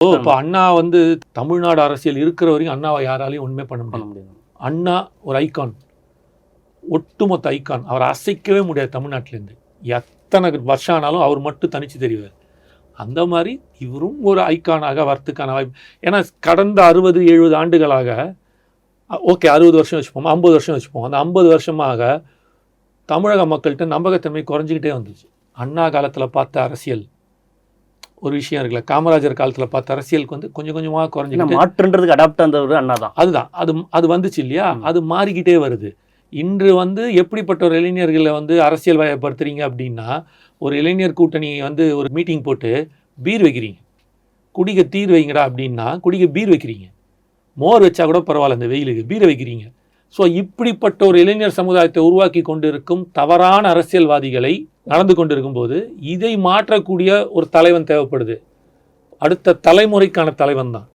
இப்போ அண்ணா வந்து தமிழ்நாடு அரசியல் இருக்கிற வரைக்கும் அண்ணாவை யாராலையும் ஒன்றுமே பண்ண முடியாது. அண்ணா ஒரு ஐகான், ஒட்டுமொத்த ஐகான். அவர் அசைக்கவே முடியாது தமிழ்நாட்டிலேருந்து. எத்தனை வருஷம் ஆனாலும் அவர் மட்டும் தனிச்சு தெரிவார். அந்த மாதிரி இவரும் ஒரு ஐகானாக வரத்துக்கான வாய்ப்பு. ஏன்னா கடந்த 60-70 ஆண்டுகளாக, ஓகே 60 வருஷம் வச்சுப்போம், 50 வருஷம் வச்சுப்போம், அந்த 50 வருஷமாக தமிழக மக்கள்கிட்ட நம்பகத்தன்மை குறைஞ்சிக்கிட்டே வந்துச்சு. அண்ணா காலத்தில் பார்த்த அரசியல் ஒரு விஷயம் இருக்குல்ல, காமராஜர் காலத்தில் பார்த்த அரசியலுக்கு வந்து கொஞ்சம் கொஞ்சமாக குறைஞ்சிக்கிட்டு, மாற்றுன்றதுக்கு அடாப்ட் ஆனது அண்ணா தான். அதுதான் அது வந்துச்சு இல்லையா, அது மாறிக்கிட்டே வருது. இன்று வந்து எப்படிப்பட்ட ஒரு இளைஞர்களை வந்து அரசியல் வயப்படுத்துறீங்க அப்படின்னா, ஒரு இளைஞர் கூட்டணி வந்து ஒரு மீட்டிங் போட்டு பீர் வைக்கிறீங்க, குடிக்க தீர் வைங்கடா அப்படின்னா குடிக்க பீர் வைக்கிறீங்க. மோர் வச்சா கூட பரவாயில்ல, இந்த வெயிலுக்கு பீரை வைக்கிறீங்க. ஸோ இப்படிப்பட்ட ஒரு இளைஞர் சமுதாயத்தை உருவாக்கி கொண்டிருக்கும் தவறான அரசியல்வாதிகளை நடந்து கொண்டிருக்கும் போது இதை மாற்றக்கூடிய ஒரு தலைவன் தேவைப்படுது. அடுத்த தலைமுறைக்கான தலைவன் தான்.